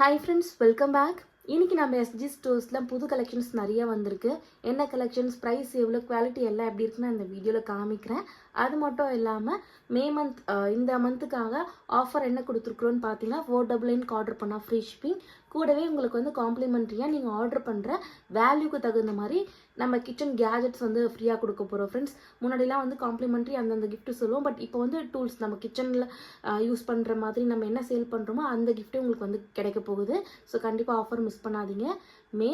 Hi friends, welcome back. இன்னைக்கு நம்ம SG ஸ்டோர்ஸ்ல புது கலெக்ஷன்ஸ் நிறைய வந்திருக்கு. என்ன கலெக்ஷன்ஸ், பிரைஸ் எவ்வளவு, குவாலிட்டி எல்லாம் எப்படி இருக்குன்னு இந்த வீடியோல காமிக்கிறேன். அது மட்டும் இல்லாம மே மந்த் இந்த மந்த்துக்காக ஆஃபர் என்ன கொடுத்துருக்குறோன்னு பார்த்தீங்கன்னா 499 ஆர்டர் பண்ணால் ஃப்ரீ ஷிப்பிங். கூடவே உங்களுக்கு வந்து காம்ப்ளிமெண்ட்ரியாக நீங்கள் ஆர்டர் பண்ணுற வேல்யூக்கு தகுந்த மாதிரி நம்ம கிச்சன் கேஜெட்ஸ் வந்து ஃப்ரீயாக கொடுக்க போகிறோம் ஃப்ரெண்ட்ஸ். முன்னாடிலாம் வந்து காம்ப்ளிமெண்ட்ரி அந்தந்த கிஃப்ட்டு சொல்லுவோம். பட் இப்போ வந்து டூல்ஸ் நம்ம கிச்சனில் யூஸ் பண்ணுற மாதிரி நம்ம என்ன சேல் பண்ணுறோமோ அந்த கிஃப்ட்டே உங்களுக்கு வந்து கிடைக்க போகுது. ஸோ கண்டிப்பாக ஆஃபர் மிஸ் பண்ணாதீங்க. மே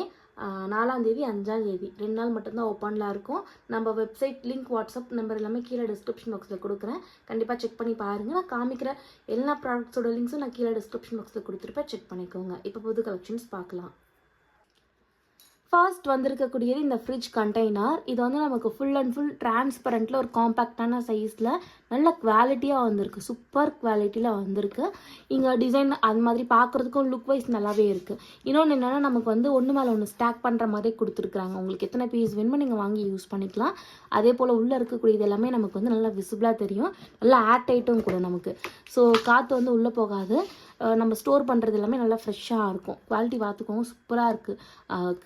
4ஆம் தேதி 5ஆம் தேதி 2 நாள் மட்டும்தான் ஓப்பனில் இருக்கும். நம்ம வெப்சைட் லிங்க், வாட்ஸ்அப் நம்பர் எல்லாமே கீழே டிஸ்கிரிப்ஷன் பாக்ஸில் கொடுக்குறேன். கண்டிப்பாக செக் பண்ணி பாருங்கள். நான் காமிக்கிற எல்லா ப்ராடக்ட்ஸோட லிங்க்ஸும் நான் கீழே டிஸ்கிரிப்ஷன் பாக்ஸில் கொடுத்துருப்பேன். செக் பண்ணிக்கோங்க. இப்போ புது கலெக்ஷன்ஸ் பார்க்கலாம். ஃபர்ஸ்ட் வந்திருக்கக்கூடியது இந்த ஃப்ரிட்ஜ் கண்டெய்னர். இது வந்து நமக்கு ஃபுல் அண்ட் ஃபுல் டிரான்ஸ்பரண்ட்டில் ஒரு காம்பேக்டான சைஸில் நல்ல குவாலிட்டியாக வந்திருக்கு. சூப்பர் குவாலிட்டியில் வந்திருக்கு. இங்கே டிசைன் அது மாதிரி பார்க்குறதுக்கும் லுக் வைஸ் நல்லாவே இருக்குது. இன்னொன்று என்னென்னா நமக்கு வந்து ஒன்று மேலே ஒன்று ஸ்டாக் பண்ணுற மாதிரி கொடுத்துருக்குறாங்க. உங்களுக்கு எத்தனை பீஸ் வேணுமோ நீங்கள் வாங்கி யூஸ் பண்ணிக்கலாம். அதே போல் உள்ளே இருக்கக்கூடியது எல்லாமே நமக்கு வந்து நல்லா விசிபிளாக தெரியும். நல்லா ஏர் டைட்டும் கூட நமக்கு. ஸோ காற்று வந்து உள்ளே போகாது. நம்ம ஸ்டோர் பண்ணுறது எல்லாமே நல்லா ஃப்ரெஷ்ஷாக இருக்கும். குவாலிட்டி பார்த்துக்கோங்க, சூப்பராக இருக்குது.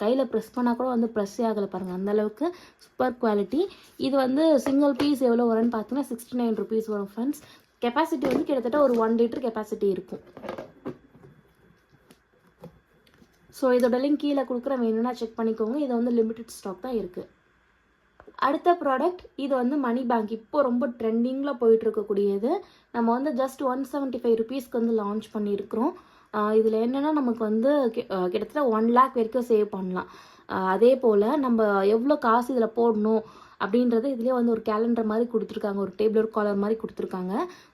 கையில் ப்ரெஸ் பண்ணால் கூட வந்து ப்ரெஸ்ஸே ஆகலை பாருங்கள், அந்தளவுக்கு சூப்பர் குவாலிட்டி. இது வந்து சிங்கிள் பீஸ் எவ்வளோ வரும்னு பார்த்தீங்கன்னா 69 rupees வரும் ஃப்ரெண்ட்ஸ். கெப்பாசிட்டி வந்து கிட்டத்தட்ட ஒரு 1 liter கெப்பாசிட்டி இருக்கும். ஸோ இதோட லிங்க் கீழே கொடுக்குற, வேணும்னா செக் பண்ணிக்கோங்க. இது வந்து லிமிடெட் ஸ்டாக் தான் இருக்குது. அடுத்த ப்ராடக்ட் இது வந்து மணி பேங்க். இப்போ ரொம்ப ட்ரெண்டிங்கில் போயிட்டு இருக்கக்கூடியது. நம்ம வந்து ஜஸ்ட் 175 rupeesக்கு வந்து லான்ச் பண்ணியிருக்கிறோம். இதில் என்னென்னா நமக்கு வந்து கிட்டத்தட்ட 1 lakh வரைக்கும் சேவ் பண்ணலாம். அதே போல் நம்ம எவ்வளோ காசு இதில் போடணும் அப்படின்றது இதுலேயே வந்து ஒரு கேலண்டர் மாதிரி கொடுத்துருக்காங்க. ஒரு டேபிள் ஒரு காலர் மாதிரி கொடுத்துருக்காங்க.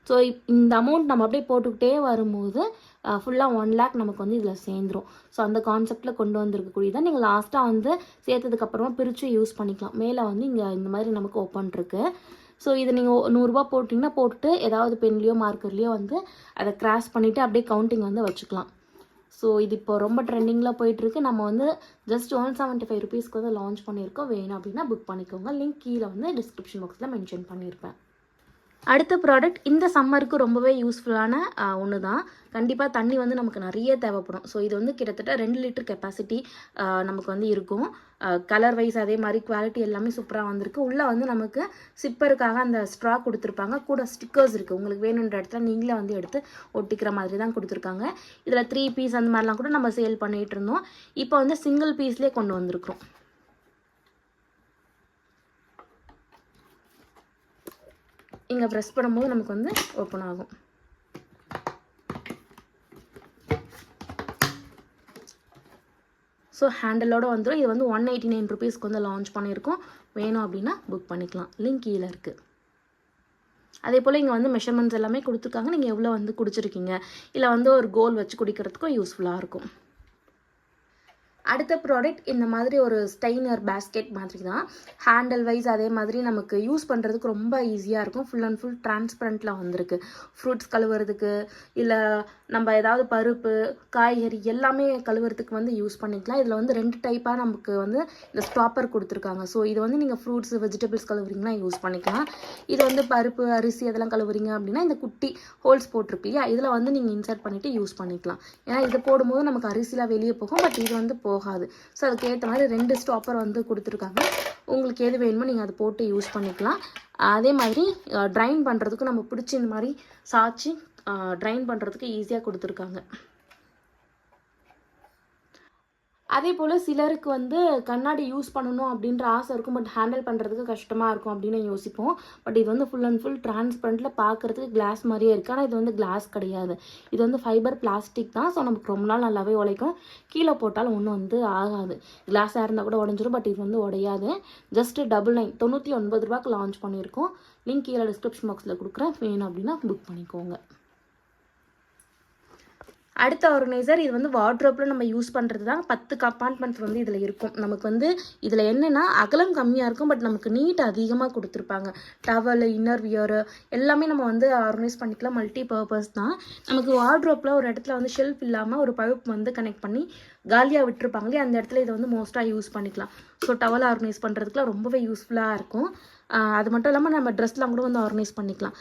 ஸோ இந்த அமௌண்ட் நம்ம அப்படியே போட்டுக்கிட்டே வரும்போது ஃபுல்லாக 1 lakh நமக்கு வந்து இதில் சேர்ந்துடும். ஸோ அந்த கான்செப்டில் கொண்டு வந்திருக்கக்கூடியதான். நீங்கள் லாஸ்ட்டாக வந்து சேர்த்ததுக்கப்புறமா பிரித்து யூஸ் பண்ணிக்கலாம். மேலே வந்து இங்கே இந்த மாதிரி நமக்கு ஓப்பன் இருக்குது. ஸோ இது நீங்கள் 100 ரூபா போட்டிங்கன்னா போட்டுட்டு ஏதாவது பென்லேயோ மார்க்கர்லேயோ வந்து அதை கிராஸ் பண்ணிவிட்டு அப்படியே கவுண்டிங் வந்து வச்சுக்கலாம். ஸோ இது இப்போ ரொம்ப ட்ரெண்டிங்கில் போயிட்டுருக்கு. நம்ம வந்து ஜஸ்ட் 175 rupeesக்கு வந்து லான்ச் பண்ணியிருக்கோம். வேணும் அப்படின்னா புக் பண்ணிக்கோங்க. லிங்க் கீழே வந்து டிஸ்கிரிப்ஷன் பாக்ஸில் மென்ஷன் பண்ணியிருப்பேன். அடுத்த ப்ராடக்ட் இந்த சம்மருக்கு ரொம்பவே யூஸ்ஃபுல்லான ஒன்று தான். கண்டிப்பாக தண்ணி வந்து நமக்கு நிறைய தேவைப்படும். ஸோ இது வந்து கிட்டத்தட்ட 2 liter கெப்பாசிட்டி நமக்கு வந்து இருக்கும். கலர் வைஸ் அதே மாதிரி குவாலிட்டி எல்லாமே சூப்பராக வந்திருக்கு. உள்ளே வந்து நமக்கு சிப்பருக்காக அந்த ஸ்ட்ரா கொடுத்துருப்பாங்க. கூட ஸ்டிக்கர்ஸ் இருக்குது. உங்களுக்கு வேணுன்ற இடத்துல நீங்களே வந்து எடுத்து ஒட்டிக்கிற மாதிரி தான் கொடுத்துருக்காங்க. இதில் 3 piece அந்த மாதிரிலாம் கூட நம்ம சேல் பண்ணிகிட்டு இருந்தோம். இப்போ வந்து சிங்கிள் பீஸ்லேயே கொண்டு வந்திருக்கிறோம். இங்கே ப்ரெஸ் பண்ணும்போது நமக்கு வந்து ஓப்பன் ஆகும். ஸோ ஹேண்டலோடு வந்துடும். இது வந்து 189 rupeesக்கு வந்து லான்ச் பண்ணியிருக்கோம். வேணும் அப்படின்னா புக் பண்ணிக்கலாம். லிங்க் கீழே இருக்குது. அதே போல் இங்கே வந்து மெஷர்மெண்ட்ஸ் எல்லாமே கொடுத்துருக்காங்க. நீங்கள் எவ்வளோ வந்து குடிச்சிருக்கீங்க, இல்லை வந்து ஒரு கோல் வச்சு குடிக்கிறதுக்கும் யூஸ்ஃபுல்லாக இருக்கும். அடுத்த ப்ராடக்ட் இந்த மாதிரி ஒரு ஸ்டெய்னர் பேஸ்கெட் மாதிரி தான். ஹேண்டில் வைஸ் அதே மாதிரி நமக்கு யூஸ் பண்ணுறதுக்கு ரொம்ப ஈஸியாக இருக்கும். ஃபுல் அண்ட் ஃபுல் டிரான்ஸ்பரண்ட்டில் வந்திருக்கு. ஃப்ரூட்ஸ் கழுவுறதுக்கு, இல்லை நம்ம ஏதாவது பருப்பு காய்கறி எல்லாமே கழுவுறதுக்கு வந்து யூஸ் பண்ணிக்கலாம். இதில் வந்து 2 டைப்பாக நமக்கு வந்து இந்த ஸ்டாப்பர் கொடுத்துருக்காங்க. ஸோ இது வந்து நீங்கள் ஃப்ரூட்ஸ் வெஜிடபிள்ஸ் கழுவுறீங்கன்னா யூஸ் பண்ணிக்கலாம். இது வந்து பருப்பு அரிசி அதெல்லாம் கழுவுறீங்க அப்படின்னா இந்த குட்டி ஹோல்ஸ் போட்டிருக்கு இல்லையா, இதில் வந்து நீங்கள் இன்சர்ட் பண்ணிவிட்டு யூஸ் பண்ணிக்கலாம். ஏன்னா இது போடும்போது நமக்கு அரிசிலாம் வெளியே போகும். பட் இது வந்து போகாது. ஸோ அதுக்கு ஏற்ற மாதிரி 2 ஸ்டாப்பர் வந்து கொடுத்துருக்காங்க. உங்களுக்கு எது வேணுமோ நீங்கள் அதை போட்டு யூஸ் பண்ணிக்கலாம். அதே மாதிரி ட்ரைன் பண்ணுறதுக்கு நம்ம பிடிச்சி இந்த மாதிரி சாய்ச்சி ட்ரைன் பண்ணுறதுக்கு ஈஸியாக கொடுத்துருக்காங்க. அதே போல் சிலருக்கு வந்து கண்ணாடி யூஸ் பண்ணணும் அப்படின்ற ஆசை இருக்கும். பட் ஹேண்டில் பண்ணுறதுக்கு கஷ்டமாக இருக்கும் அப்படின்னு யோசிப்போம். பட் இது வந்து ஃபுல் அண்ட் ஃபுல் டிரான்ஸ்பரண்ட்டில் பார்க்குறதுக்கு கிளாஸ் மாதிரியே இருக்குது. ஆனால் இது வந்து கிளாஸ் கிடையாது. இது வந்து ஃபைபர் பிளாஸ்டிக் தான். ஸோ நமக்கு ரொம்ப நாள் நல்லாவே உழைக்கும். கீழே போட்டாலும் ஒன்றும் வந்து ஆகாது. கிளாஸாக இருந்தால் கூட உடஞ்சிரும். பட் இது வந்து உடையாது. ஜஸ்ட் 99 ரூபாய்க்கு லான்ச் பண்ணியிருக்கோம். லிங்க் கீழே டிஸ்கிரிப்ஷன் பாக்ஸில் கொடுக்குறேன். வேணும் அப்படின்னா புக் பண்ணிக்கோங்க. அடுத்த ஆர்கனைசர் இது வந்து வார்ட்ரோப்பில் நம்ம யூஸ் பண்ணுறது தான். 10 கம்பார்ட்மெண்ட்ஸ் வந்து இதில் இருக்கும். நமக்கு வந்து இதில் என்னென்னா அகலம் கம்மியாக இருக்கும். பட் நமக்கு நீட் அதிகமாக கொடுத்துருப்பாங்க. டவல், இன்னர் வியரு எல்லாமே நம்ம வந்து ஆர்கனைஸ் பண்ணிக்கலாம். மல்டி பர்பஸ் தான். நமக்கு வார்ட்ரோப்பில் ஒரு இடத்துல வந்து ஷெல்ஃப் இல்லாமல் ஒரு பைப் வந்து கனெக்ட் பண்ணி காலியாக விட்டுருப்பாங்களே, அந்த இடத்துல இதை வந்து மோஸ்ட்டாக யூஸ் பண்ணிக்கலாம். ஸோ டவல் ஆர்கனைஸ் பண்ணுறதுக்குலாம் ரொம்பவே யூஸ்ஃபுல்லாக இருக்கும். அது மட்டும் இல்லாமல் நம்ம ட்ரெஸ்லாம் கூட வந்து ஆர்கனைஸ் பண்ணிக்கலாம்.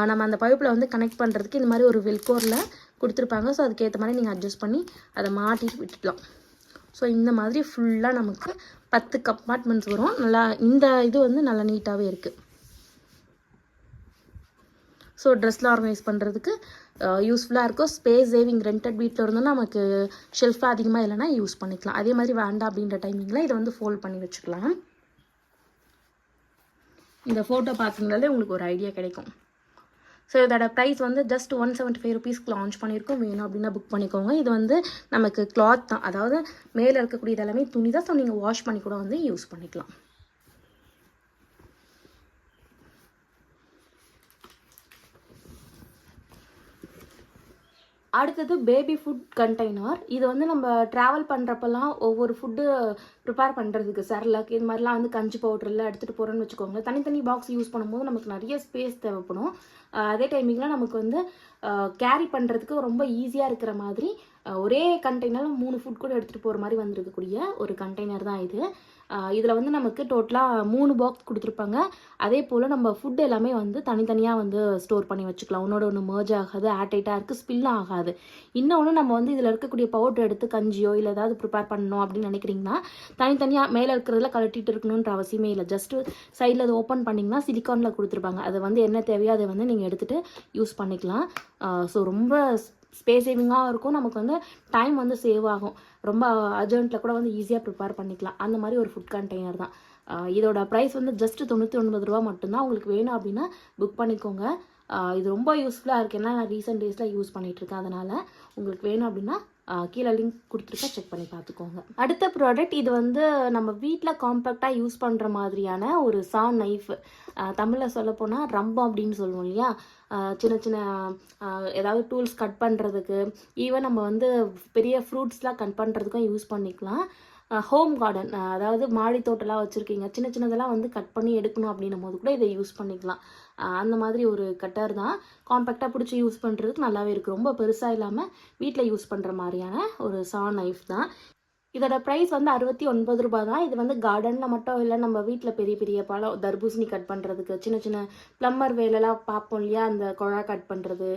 நம்ம அந்த பைப்பில் வந்து கனெக்ட் பண்ணுறதுக்கு இந்த மாதிரி ஒரு வெல்கோரில் கொடுத்துருப்பாங்க. ஸோ அதுக்கேற்ற மாதிரி நீங்கள் அட்ஜஸ்ட் பண்ணி அதை மாட்டிட்டு விட்டுக்கலாம். ஸோ இந்த மாதிரி ஃபுல்லாக நமக்கு 10 கம்பார்ட்மெண்ட்ஸ் வரும். நல்லா இந்த இது வந்து நல்லா நீட்டாகவே இருக்குது. ஸோ ட்ரெஸ்லாம் ஆர்கனைஸ் பண்ணுறதுக்கு யூஸ்ஃபுல்லாக இருக்கும். Space saving. ரெண்டட் வீட்டில் இருந்தோம்னா நமக்கு ஷெல்ஃபாக அதிகமாக இல்லைனா யூஸ் பண்ணிக்கலாம். அதே மாதிரி வேண்டாம் அப்படின்ற டைமிங்கில் இதை வந்து ஃபோல்ட் பண்ணி வச்சுக்கலாம். இந்த ஃபோட்டோ பார்த்தீங்கனாலே உங்களுக்கு ஒரு ஐடியா கிடைக்கும். ஸோ இதோட ப்ரைஸ் வந்து ஜஸ்ட் 175 ருபீஸ்க்கு லான்ச் பண்ணியிருக்கோம். வேணும் அப்படின்னா புக் பண்ணிக்கோங்க. இது வந்து நமக்கு கிளாத் தான், அதாவது மேலே இருக்கக்கூடிய இதெல்லாமே துணி தான். ஸோ நீங்கள் வாஷ் பண்ணி கூட வந்து யூஸ் பண்ணிக்கலாம். அடுத்தது பேபி ஃபுட் கண்டெய்னர். இது வந்து நம்ம ட்ராவல் பண்ணுறப்பெல்லாம் ஒவ்வொரு ஃபுட்டு ப்ரிப்பேர் பண்ணுறதுக்கு செர்லாக் இது மாதிரிலாம் வந்து கஞ்சி பவுடர்லாம் எடுத்துகிட்டு போகிறோன்னு வச்சுக்கோங்க. தனித்தனி பாக்ஸ் யூஸ் பண்ணும்போது நமக்கு நிறைய ஸ்பேஸ் தேவைப்படும். அதே டைமிங்கில் நமக்கு வந்து கேரி பண்ணுறதுக்கு ரொம்ப ஈஸியாக இருக்கிற மாதிரி ஒரே கண்டெய்னரில் 3 ஃபுட் கூட எடுத்துகிட்டு போகிற மாதிரி வந்துருக்கக்கூடிய ஒரு கண்டெய்னர் தான் இது. இதில் வந்து நமக்கு டோட்டலாக 3 பாக்ஸ் கொடுத்துருப்பாங்க. அதே போல் நம்ம ஃபுட் எல்லாமே வந்து தனித்தனியாக வந்து ஸ்டோர் பண்ணி வச்சுக்கலாம். ஒன்றோட ஒன்று மர்ஜ் ஆகாது, ஏர்டைட்டாக இருக்குது, ஸ்பில்லும் ஆகாது. இன்னொன்று நம்ம வந்து இதில் இருக்கக்கூடிய பவுடர் எடுத்து கஞ்சியோ இல்லை ஏதாவது ப்ரிப்பேர் பண்ணணும் அப்படின்னு நினைக்கிறீங்கன்னா தனித்தனியாக மேலே இருக்கிறதுல கழட்டிட்டு இருக்கணுன்ற அவசியமே இல்லை. ஜஸ்ட்டு சைடில் அதை ஓப்பன் பண்ணிங்கன்னா சிலிக்கானில் கொடுத்துருப்பாங்க. அதை வந்து என்ன தேவையோ அதை வந்து நீங்கள் எடுத்துகிட்டு யூஸ் பண்ணிக்கலாம். ஸோ ரொம்ப ஸ்பேஸ் சேவிங்காக இருக்கும். நமக்கு வந்து டைம் வந்து சேவ் ஆகும். ரொம்ப அர்ஜென்ட்டில் கூட வந்து ஈஸியாக ப்ரிப்பேர் பண்ணிக்கலாம். அந்த மாதிரி ஒரு ஃபுட் கண்டெய்னர் தான். இதோட ப்ரைஸ் வந்து ஜஸ்ட் 99 ரூபா மட்டும்தான். உங்களுக்கு வேணும் அப்படின்னா புக் பண்ணிக்கோங்க. இது ரொம்ப யூஸ்ஃபுல்லாக இருக்குது. ஏன்னா நான் ரீசெண்ட் டேஸில் யூஸ் பண்ணிகிட்ருக்கேன். அதனால் உங்களுக்கு வேணும் அப்படின்னா கீழே லிங்க் கொடுத்துருக்கேன், செக் பண்ணி பார்த்துக்கோங்க. அடுத்த ப்ராடக்ட் இது வந்து நம்ம வீட்டில் காம்பேக்டாக யூஸ் பண்ணுற மாதிரியான ஒரு சா நைஃப். தமிழில் சொல்லப்போனால் ரம்பம் அப்படின்னு சொல்லுவோம் இல்லையா. சின்ன சின்ன ஏதாவது டூல்ஸ் கட் பண்ணுறதுக்கு, ஈவன் நம்ம வந்து பெரிய ஃப்ரூட்ஸ்லாம் கட் பண்ணுறதுக்கும் யூஸ் பண்ணிக்கலாம். ஹோம் கார்டன், அதாவது மாடி தோட்டம்லாம் வச்சுருக்கீங்க, சின்ன சின்னதெல்லாம் வந்து கட் பண்ணி எடுக்கணும் அப்படின்னும் போது கூட இதை யூஸ் பண்ணிக்கலாம். அந்த மாதிரி ஒரு கட்டர் தான். காம்பேக்டாக பிடிச்சி யூஸ் பண்ணுறதுக்கு நல்லாவே இருக்குது. ரொம்ப பெருசாக இல்லாமல் வீட்டில் யூஸ் பண்ணுற மாதிரியான ஒரு சா நைஃப் தான். இதோட ப்ரைஸ் வந்து 69 ரூபா தான். இது வந்து கார்டனில் மட்டும் இல்லை, நம்ம வீட்டில் பெரிய பெரிய பழம் தர்பூசணி கட் பண்ணுறதுக்கு, சின்ன சின்ன ப்ளம்மர் வேலைலாம் பார்ப்போம் இல்லையா, அந்த குழா கட் பண்ணுறது,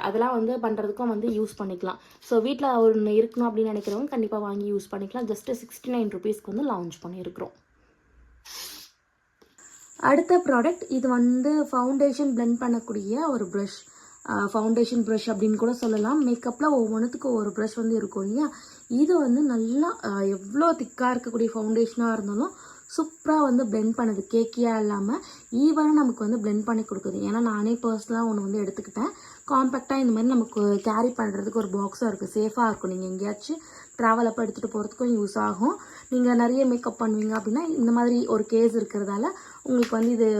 அதெல்லாம் வந்து பண்ணுறதுக்கும் வந்து யூஸ் பண்ணிக்கலாம். ஸோ வீட்டில் ஒன்று இருக்கணும் அப்படின்னு நினைக்கிறவங்க கண்டிப்பாக வாங்கி யூஸ் பண்ணிக்கலாம். ஜஸ்ட்டு 69 ருபீஸ்க்கு வந்து லான்ச் பண்ணியிருக்கிறோம். அடுத்த ப்ராடக்ட் இது வந்து ஃபவுண்டேஷன் பிளெண்ட் பண்ணக்கூடிய ஒரு ப்ரஷ். ஃபவுண்டேஷன் ப்ரஷ் அப்படின்னு கூட சொல்லலாம். மேக்கப்பில் ஒவ்வொன்றுத்துக்கு ஒவ்வொரு ப்ரஷ் வந்து இருக்கும் இல்லையா. இது வந்து நல்லா எவ்வளோ திக்காக இருக்கக்கூடிய ஃபவுண்டேஷனாக இருந்தாலும் சூப்பராக வந்து பிளெண்ட் பண்ணுது. கேக்கியாக இல்லாமல் ஈவனாக நமக்கு வந்து பிளெண்ட் பண்ணி கொடுக்குது. ஏன்னா நானே பர்சனலாக ஒன்று வந்து எடுத்துக்கிட்டேன். காம்பேக்டாக இந்த மாதிரி நமக்கு கேரி பண்ணுறதுக்கு ஒரு பாக்ஸாக இருக்குது. சேஃபாக இருக்கும். நீங்கள் எங்கேயாச்சும் ட்ராவல் அப்போ எடுத்துகிட்டு போகிறதுக்கும் யூஸ் ஆகும். நீங்கள் நிறைய மேக்கப் பண்ணுவீங்க அப்படின்னா இந்த மாதிரி ஒரு கேஸ் இருக்கிறதால உங்களுக்கு வந்து இது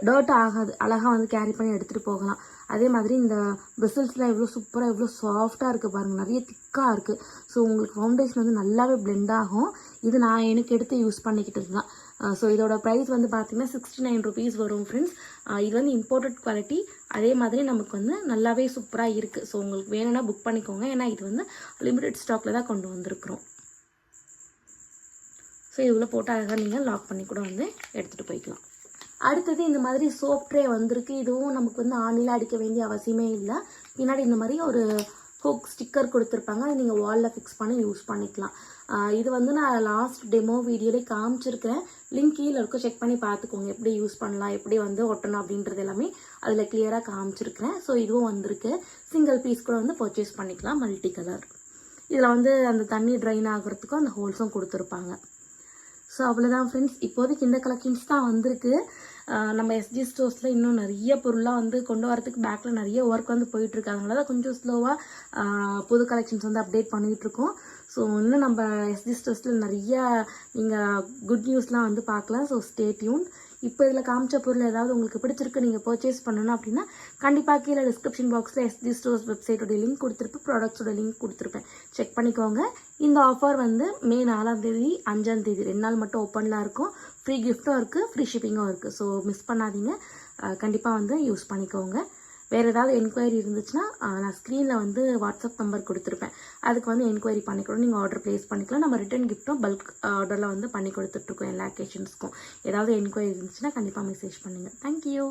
டர்ட் ஆகாது. அழகாக வந்து கேரி பண்ணி எடுத்துகிட்டு போகலாம். அதே மாதிரி இந்த பிரிசில்ஸ்லாம் எவ்வளோ சூப்பராக எவ்வளோ சாஃப்டாக இருக்குது பாருங்கள். நிறைய திக்காக இருக்குது. ஸோ உங்களுக்கு ஃபவுண்டேஷன் வந்து நல்லாவே பிளெண்ட் ஆகும். இது நான் எனக்கு எடுத்து யூஸ் பண்ணிக்கிட்டது தான். ஸோ இதோட ப்ரைஸ் வந்து பார்த்திங்கன்னா 69 ருபீஸ் வரும் ஃப்ரெண்ட்ஸ். இது வந்து இம்போர்ட்டட் குவாலிட்டி. அதே மாதிரி நமக்கு வந்து நல்லாவே சூப்பராக இருக்குது. ஸோ உங்களுக்கு வேணும்னா புக் பண்ணிக்கோங்க. ஏன்னா இது வந்து லிமிடெட் ஸ்டாக்கில் தான் கொண்டு வந்திருக்கிறோம். ஸோ இவ்வளோ போட்டு அழகாக நீங்கள் லாக் பண்ணி கூட வந்து எடுத்துகிட்டு போய்க்கலாம். அடுத்தது இந்த மாதிரி சோப் ட்ரே வந்திருக்கு. இதுவும் நமக்கு வந்து ஆணியில் அடிக்க வேண்டிய அவசியமே இல்லை. பின்னாடி இந்த மாதிரி ஒரு ஹுக் ஸ்டிக்கர் கொடுத்துருப்பாங்க. அது நீங்கள் வாலில் ஃபிக்ஸ் பண்ணி யூஸ் பண்ணிக்கலாம். இது வந்து நான் லாஸ்ட் டெமோ வீடியோலேயே காமிச்சிருக்கிறேன். லிங்க் கீழே இருக்கும், செக் பண்ணி பார்த்துக்கோங்க. எப்படி யூஸ் பண்ணலாம், எப்படி வந்து ஒட்டணும் அப்படின்றது எல்லாமே அதில் கிளியராக காமிச்சிருக்கிறேன். ஸோ இதுவும் வந்திருக்கு. சிங்கிள் பீஸ் கூட வந்து பர்ச்சேஸ் பண்ணிக்கலாம். Multi colour. இதில் வந்து அந்த தண்ணி ட்ரைன் ஆகிறதுக்கும் அந்த ஹோல்ஸும் கொடுத்துருப்பாங்க. ஸோ அவ்வளோதான் ஃப்ரெண்ட்ஸ். இப்போதைக்கு இந்த கலெக்ஷன்ஸ் தான் வந்திருக்கு. நம்ம எஸ்ஜி ஸ்டோர்ஸில் இன்னும் நிறைய பொருளாக வந்து கொண்டு வரதுக்கு பேக்கில் நிறைய ஒர்க் வந்து போயிட்டுருக்கு. அதனால தான் கொஞ்சம் ஸ்லோவாக புது கலெக்ஷன்ஸ் வந்து அப்டேட் பண்ணிகிட்ருக்கோம். ஸோ இன்னும் நம்ம எஸ்ஜி ஸ்டோர்ஸில் நிறைய நீங்கள் குட் நியூஸ்லாம் வந்து பார்க்கலாம். So stay tune. இப்போ இதில் காமிச்ச பொருள் ஏதாவது உங்களுக்கு பிடிச்சிருக்கு, நீங்கள் பர்ச்சேஸ் பண்ணணும் அப்படின்னா கண்டிப்பாக கீழே டிஸ்கிரிப்ஷன் பாக்ஸில் எஸ்ஜி ஸ்டோர்ஸ் வெப்சைட்டோட லிங்க் கொடுத்துருப்பேன், ப்ராடக்ட்ஸோட லிங்க் கொடுத்துருப்பேன், செக் பண்ணிக்கோங்க. இந்த ஆஃபர் வந்து மே 4ஆம் தேதி 5ஆம் தேதி 2 நாள் மட்டும் ஓப்பனில் இருக்கும். ஃப்ரீ கிஃப்ட்டும் இருக்குது, ஃப்ரீ ஷிப்பிங்கும் இருக்குது. ஸோ மிஸ் பண்ணாதீங்க. கண்டிப்பாக வந்து யூஸ் பண்ணிக்கோங்க. வேறு ஏதாவது என்கொயரி இருந்துச்சுன்னா நான் ஸ்க்ரீனில் வந்து வாட்ஸ்அப் நம்பர் கொடுத்துருப்பேன். அதுக்கு வந்து என்கொயரி பண்ணிக்கூட நீங்கள் ஆர்டர் ப்ளேஸ் பண்ணிக்கலாம். நம்ம ரிட்டன் கிஃப்ட்டும் பல்க் ஆர்டரில் வந்து பண்ணி கொடுத்துட்ருக்கோம் எல்லா அக்கேஷன்ஸ்க்கும். ஏதாவது என்கொயரி இருந்துச்சுன்னா கண்டிப்பாக மெசேஜ் பண்ணுங்கள். தேங்க்யூ.